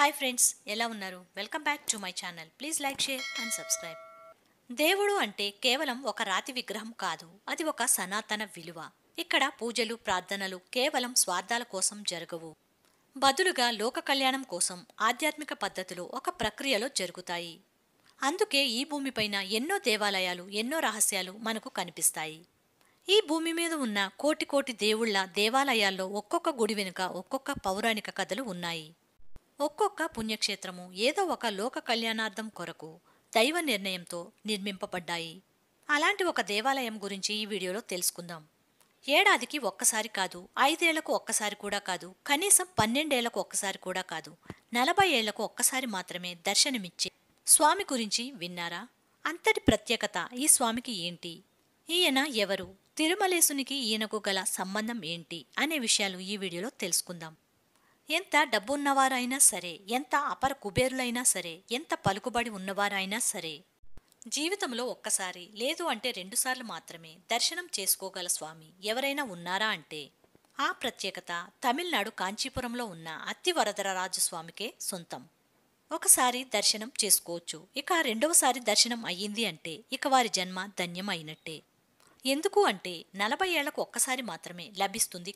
Hi friends, ఎలా ఉన్నారు? Welcome back to my channel. Please like, share and subscribe. దేవుడు అంటే కేవలం ఒక రాతి విగ్రహం కాదు, అది ఒక సనాతన విలువ. ఇక్కడ పూజలు, ప్రార్థనలు కేవలం స్వార్థాల కోసం జరగవు. బదులుగా లోక కళ్యాణం కోసం ఆధ్యాత్మిక పద్ధతులు ఒక ప్రక్రియలో జరుగుతాయి. అందుకే ఈ భూమిపైన ఎన్నో దేవాలయాలు, ఎన్నో రహస్యాలు మనకు కనిపిస్తాయి. ఈ భూమి మీద ఉన్న కోటి కోటి దేవుళ్ల దేవాలయాల్లో ఒక్కొక్క గుడి వెనుక ఒక్కొక్క పౌరాణిక కథలు ఉన్నాయి. ఒక్కొక్క పుణ్యక్షేత్రము ఏదో ఒక లోక కళ్యాణార్థం కొరకు దైవ నిర్ణయంతో నిర్మింపబడ్డాయి. అలాంటి ఒక దేవాలయం గురించి ఈ వీడియోలో తెలుసుకుందాం. ఏడాదికి ఒక్కసారి కాదు, 5 ఏళ్లకు ఒక్కసారి కూడా కాదు, కనీసం 12 ఏళ్లకు ఒక్కసారి కూడా కాదు, 40 ఏళ్లకు ఒక్కసారి మాత్రమే దర్శనమిచ్చే స్వామి గురించి విన్నారా? అంతటి ప్రత్యేకత ఈ స్వామికి ఏంటి? ఈయన ఎవరు? తిరుమలేశునికి ఈయనకు గల సంబంధం ఏంటి అనే విషయాలు ఈ వీడియోలో తెలుసుకుందాం. ఎంత డబ్బున్నవారైనా సరే, ఎంత అపర కుబేరులైనా సరే, ఎంత పలుకుబడి ఉన్నవారైనా సరే, జీవితంలో ఒక్కసారి లేదు అంటే 2 సార్లు మాత్రమే దర్శనం చేసుకోగల స్వామి ఎవరైనా ఉన్నారా అంటే ఆ ప్రత్యేకత తమిళనాడు కాంచీపురంలో ఉన్న అత్తివరదరాజు స్వామికే సొంతం. ఒకసారి దర్శనం చేసుకోవచ్చు, ఇక రెండవసారి దర్శనం అయ్యింది అంటే ఇక వారి జన్మ ధన్యం అయినట్టే. ఎందుకు అంటే 40 ఏళ్లకు ఒక్కసారి మాత్రమే లభిస్తుంది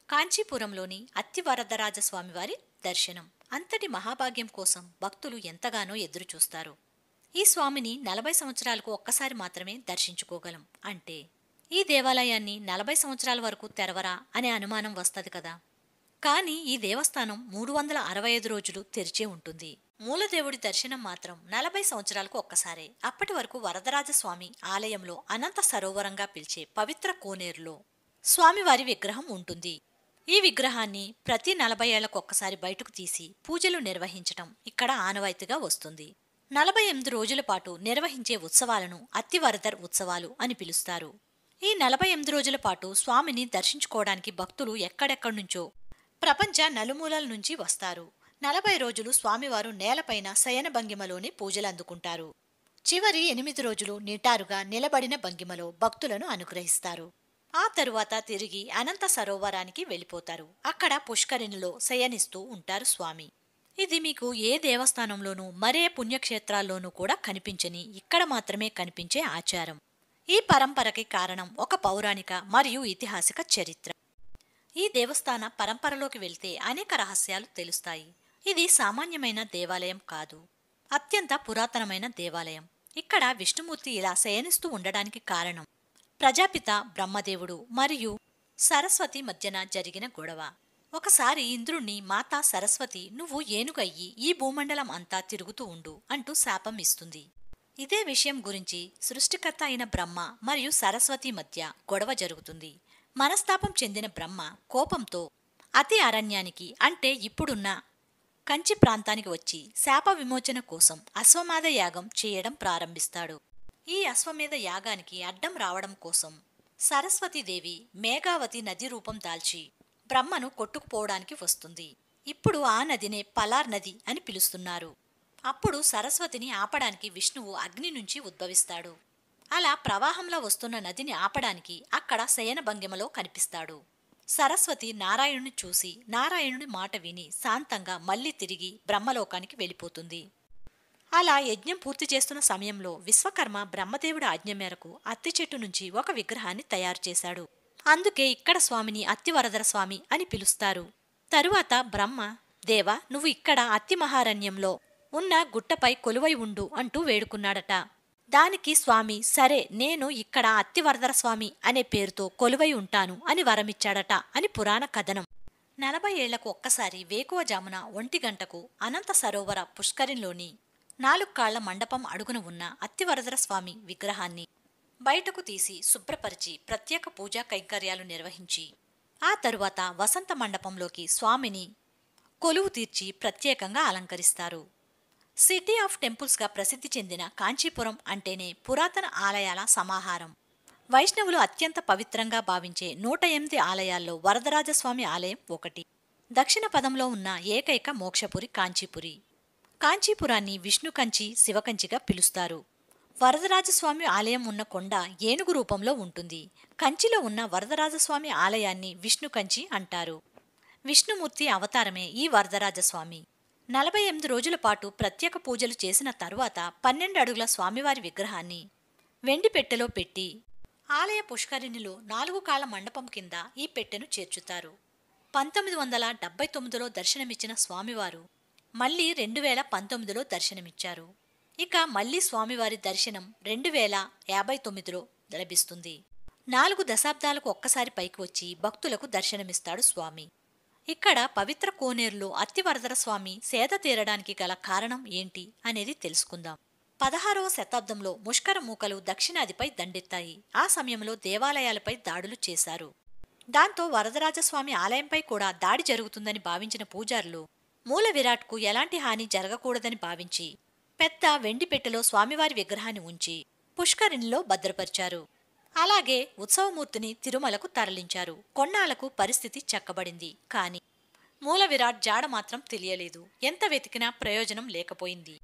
కాంచీపురంలోని అత్తివరదరాజస్వామివారి దర్శనం. అంతటి మహాభాగ్యం కోసం భక్తులు ఎంతగానో ఎదురుచూస్తారు. ఈ స్వామిని 40 సంవత్సరాలకు ఒక్కసారి మాత్రమే దర్శించుకోగలం అంటే ఈ దేవాలయాన్ని 40 సంవత్సరాల వరకు తెరవరా అనే అనుమానం వస్తుంది కదా. కానీ ఈ దేవస్థానం 365 రోజులు తెరిచే ఉంటుంది. మూలదేవుడి దర్శనం మాత్రం 40 సంవత్సరాలకు ఒక్కసారే. అప్పటి వరకు వరదరాజస్వామి ఆలయంలో అనంత సరోవరంగా పిలిచే పవిత్ర కోనేరులో స్వామివారి విగ్రహం ఉంటుంది. ఈ విగ్రహాన్ని ప్రతి 40 ఏళ్లకు ఒక్కసారి బయటకు తీసి పూజలు నిర్వహించటం ఇక్కడ ఆనవాయితీగా వస్తుంది. 48 రోజుల పాటు నిర్వహించే ఉత్సవాలను అత్తివరదర్ ఉత్సవాలు అని పిలుస్తారు. ఈ 48 రోజుల పాటు స్వామిని దర్శించుకోవడానికి భక్తులు ఎక్కడెక్కడి నుంచో ప్రపంచ నలుమూలల నుంచి వస్తారు. 40 రోజులు స్వామివారు నేలపైన శయన భంగిమలోనే పూజలు అందుకుంటారు. చివరి 8 రోజులు నిటారుగా నిలబడిన భంగిమలో భక్తులను అనుగ్రహిస్తారు. ఆ తరువాత తిరిగి అనంత సరోవరానికి వెళ్ళిపోతారు. అక్కడ పుష్కరిణిలో శయనిస్తూ ఉంటారు స్వామి. ఇది మీకు ఏ దేవస్థానంలోనూ మరే పుణ్యక్షేత్రాల్లోనూ కూడా కనిపించని, ఇక్కడ మాత్రమే కనిపించే ఆచారం. ఈ పరంపరకి కారణం ఒక పౌరాణిక మరియు ఐతిహాసిక చరిత్ర. ఈ దేవస్థాన పరంపరలోకి వెళ్తే అనేక రహస్యాలు తెలుస్తాయి. ఇది సామాన్యమైన దేవాలయం కాదు, అత్యంత పురాతనమైన దేవాలయం. ఇక్కడ విష్ణుమూర్తి ఇలా శయనిస్తూ ఉండడానికి కారణం ప్రజాపిత బ్రహ్మదేవుడు మరియు సరస్వతి మధ్యన జరిగిన గొడవ. ఒకసారి ఇంద్రుణ్ణి మాతా సరస్వతి నువ్వు ఏనుగయ్యి ఈ భూమండలం అంతా తిరుగుతూ ఉండు అంటూ శాపం ఇస్తుంది. ఇదే విషయం గురించి సృష్టికర్త అయిన బ్రహ్మ మరియు సరస్వతి మధ్య గొడవ జరుగుతుంది. మనస్తాపం చెందిన బ్రహ్మ కోపంతో అతి అరణ్యానికి అంటే ఇప్పుడున్న కంచి ప్రాంతానికి వచ్చి శాప విమోచన కోసం అశ్వమేధ యాగం చేయడం ప్రారంభిస్తాడు. ఈ అశ్వమేధ యాగానికి అడ్డం రావడం కోసం సరస్వతీదేవి మేఘావతి నది రూపం దాల్చి బ్రహ్మను కొట్టుకుపోవడానికి వస్తుంది. ఇప్పుడు ఆ నదినే పలార్ నది అని పిలుస్తున్నారు. అప్పుడు సరస్వతిని ఆపడానికి విష్ణువు అగ్ని నుంచి ఉద్భవిస్తాడు. అలా ప్రవాహంలో వస్తున్న నదిని ఆపడానికి అక్కడ శయన భంగిమలో కనిపిస్తాడు. సరస్వతి నారాయణుని చూసి నారాయణుని మాట విని శాంతంగా మళ్లీ తిరిగి బ్రహ్మలోకానికి వెళ్ళిపోతుంది. అలా యజ్ఞం పూర్తి చేస్తున్న సమయంలో విశ్వకర్మ బ్రహ్మదేవుడి ఆజ్ఞ మేరకు అత్తి చెట్టు నుంచి ఒక విగ్రహాన్ని తయారు చేశాడు. అందుకే ఇక్కడ స్వామిని అత్తివరదర స్వామి అని పిలుస్తారు. తరువాత బ్రహ్మ, దేవా నువ్వు ఇక్కడ అత్తి మహారణ్యంలో ఉన్న గుట్టపై కొలువై ఉండు అంటూ వేడుకున్నాడట. దానికి స్వామి సరే నేను ఇక్కడ అత్తివరదర స్వామి అనే పేరుతో కొలువై ఉంటాను అని వరమిచ్చాడట అని పురాణ కథనం. 40 ఏళ్లకు ఒక్కసారి వేకువజామున 1 గంటకు అనంత సరోవర పుష్కరిణిలోని 4 కాళ్ల మండపం అడుగున ఉన్న అత్తివరదర స్వామి విగ్రహాన్ని బయటకు తీసి శుభ్రపరిచి ప్రత్యేక పూజా కైంకర్యాలు నిర్వహించి ఆ తరువాత వసంత మండపంలోకి స్వామిని కొలువు తీర్చి ప్రత్యేకంగా అలంకరిస్తారు. సిటీ ఆఫ్ టెంపుల్స్గా ప్రసిద్ధి చెందిన కాంచీపురం అంటేనే పురాతన ఆలయాల సమాహారం. వైష్ణవులు అత్యంత పవిత్రంగా భావించే 108 ఆలయాల్లో వరదరాజస్వామి ఆలయం ఒకటి. దక్షిణ పదంలో ఉన్న ఏకైక మోక్షపురి కాంచీపురి. కాంచీపురాన్ని విష్ణుకంచి, శివకంచిగా పిలుస్తారు. వరదరాజస్వామి ఆలయం ఉన్న కొండ ఏనుగు రూపంలో ఉంటుంది. కంచిలో ఉన్న వరదరాజస్వామి ఆలయాన్ని విష్ణుకంచి అంటారు. విష్ణుమూర్తి అవతారమే ఈ వరదరాజస్వామి. 48 రోజుల పాటు ప్రత్యేక పూజలు చేసిన తరువాత 12 అడుగుల స్వామివారి విగ్రహాన్ని వెండి పెట్టెలో పెట్టి ఆలయ పుష్కరిణిలో 4 కాళ్ల మండపం కింద ఈ పెట్టెను చేర్చుతారు. 1979లో దర్శనమిచ్చిన స్వామివారు మళ్లీ 2019లో దర్శనమిచ్చారు. ఇక మళ్లీ స్వామివారి దర్శనం 2059లో లభిస్తుంది. 4 దశాబ్దాలకు ఒక్కసారి పైకి వచ్చి భక్తులకు దర్శనమిస్తాడు స్వామి. ఇక్కడ పవిత్ర కోనేరులో అత్తివరదర స్వామి సేద తీరడానికి గల కారణం ఏంటి అనేది తెలుసుకుందాం. 16వ శతాబ్దంలో ముష్కర మూకలు దక్షిణాదిపై దండెత్తాయి. ఆ సమయంలో దేవాలయాలపై దాడులు చేశారు. దాంతో వరదరాజస్వామి ఆలయంపై కూడా దాడి జరుగుతుందని భావించిన పూజారులు మూల విరాట్కు ఎలాంటి హాని జరగకూడదని భావించి పెద్ద వెండి పెట్టెలో స్వామివారి విగ్రహాన్ని ఉంచి పుష్కరిణిలో భద్రపరిచారు. అలాగే ఉత్సవమూర్తిని తిరుమలకు తరలించారు. కొన్నాళ్లకు పరిస్థితి చక్కబడింది. కాని మూల విరాట్ జాడ మాత్రం తెలియలేదు. ఎంత వెతికినా ప్రయోజనం లేకపోయింది.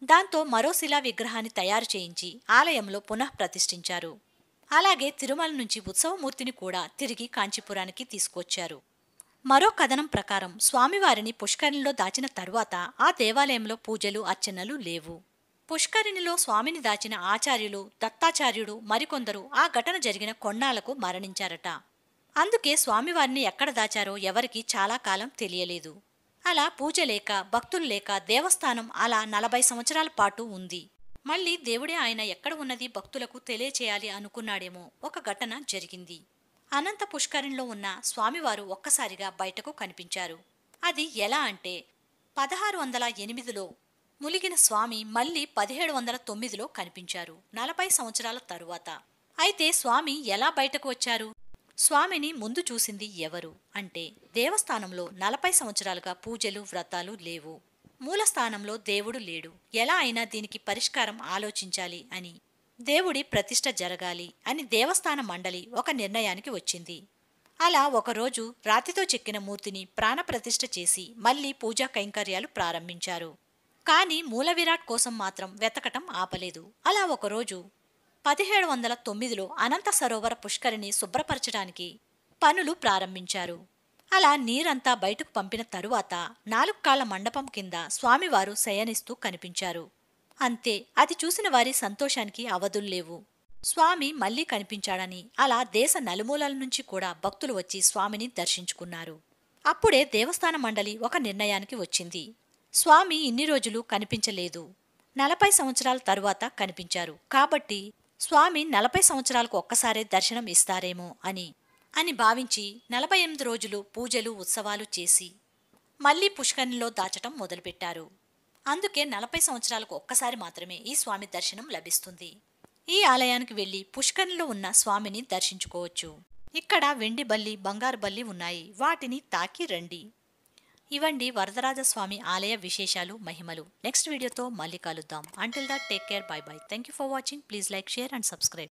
దాంతో మరో శిలా విగ్రహాన్ని తయారు చేయించి ఆలయంలో పునః ప్రతిష్ఠించారు. అలాగే తిరుమల నుంచి ఉత్సవమూర్తిని కూడా తిరిగి కాంచీపురానికి తీసుకొచ్చారు. మరో కథనం ప్రకారం స్వామివారిని పుష్కరిణిలో దాచిన తరువాత ఆ దేవాలయంలో పూజలు అర్చనలు లేవు. పుష్కరిణిలో స్వామిని దాచిన ఆచార్యులు దత్తాచార్యుడు మరికొందరు ఆ ఘటన జరిగిన కొన్నాళ్లకు మరణించారట. అందుకే స్వామివారిని ఎక్కడ దాచారో ఎవరికీ చాలా కాలం తెలియలేదు. అలా పూజ లేక భక్తులు లేక దేవస్థానం అలా 40 సంవత్సరాల పాటు ఉంది. మళ్ళీ దేవుడే ఆయన ఎక్కడ ఉన్నది భక్తులకు తెలియచేయాలి అనుకున్నాడేమో ఒక ఘటన జరిగింది. అనంత పుష్కరిణిలో ఉన్న స్వామివారు ఒక్కసారిగా బయటకు కనిపించారు. అది ఎలా అంటే 1608లో ములిగిన స్వామి మళ్లీ 1709లో కనిపించారు, 40 సంవత్సరాల తరువాత. అయితే స్వామి ఎలా బయటకు వచ్చారు? స్వామిని ముందు చూసింది ఎవరు అంటే దేవస్థానంలో 40 సంవత్సరాలుగా పూజలు వ్రతాలు లేవు. మూలస్థానంలో దేవుడు లేడు. ఎలా అయినా దీనికి పరిష్కారం ఆలోచించాలి అని, దేవుడి ప్రతిష్ఠ జరగాలి అని దేవస్థాన మండలి ఒక నిర్ణయానికి వచ్చింది. అలా ఒకరోజు రాతితో చెక్కిన మూర్తిని ప్రాణప్రతిష్ఠ చేసి మళ్లీ పూజా కైంకర్యాలు ప్రారంభించారు. కాని మూల విరాట్ కోసం మాత్రం వెతకటం ఆపలేదు. అలా ఒకరోజు 1709లో అనంత సరోవర పుష్కరిని శుభ్రపరచడానికి పనులు ప్రారంభించారు. అలా నీరంతా బయటకు పంపిన తరువాత 4 కాళ్ల మండపం కింద స్వామివారు శయనిస్తూ కనిపించారు. అంతే, అది చూసిన వారి సంతోషానికి అవధుల్లేవు. స్వామి మళ్లీ కనిపించాడని అలా దేశ నలుమూలల నుంచి కూడా భక్తులు వచ్చి స్వామిని దర్శించుకున్నారు. అప్పుడే దేవస్థాన మండలి ఒక నిర్ణయానికి వచ్చింది. స్వామి ఇన్ని రోజులు కనిపించలేదు, 40 సంవత్సరాల తరువాత కనిపించారు కాబట్టి స్వామి 40 సంవత్సరాలకు ఒక్కసారే దర్శనం ఇస్తారేమో అని భావించి 48 రోజులు పూజలు ఉత్సవాలు చేసి మళ్లీ పుష్కరిణిలో దాచటం మొదలుపెట్టారు. అందుకే 40 సంవత్సరాలకు ఒక్కసారి మాత్రమే ఈ స్వామి దర్శనం లభిస్తుంది. ఈ ఆలయానికి వెళ్లి పుష్కరిణిలో ఉన్న స్వామిని దర్శించుకోవచ్చు. ఇక్కడ వెండి బల్లి బంగారు బల్లి ఉన్నాయి, వాటిని తాకి రండి. ఇవండి వరదరాజస్వామి ఆలయ విశేషాలు మహిమలు. నెక్స్ట్ వీడియోతో మళ్ళీ కలుద్దాం. Until that take care, by by. Thank you for watching. Please like, share and subscribe.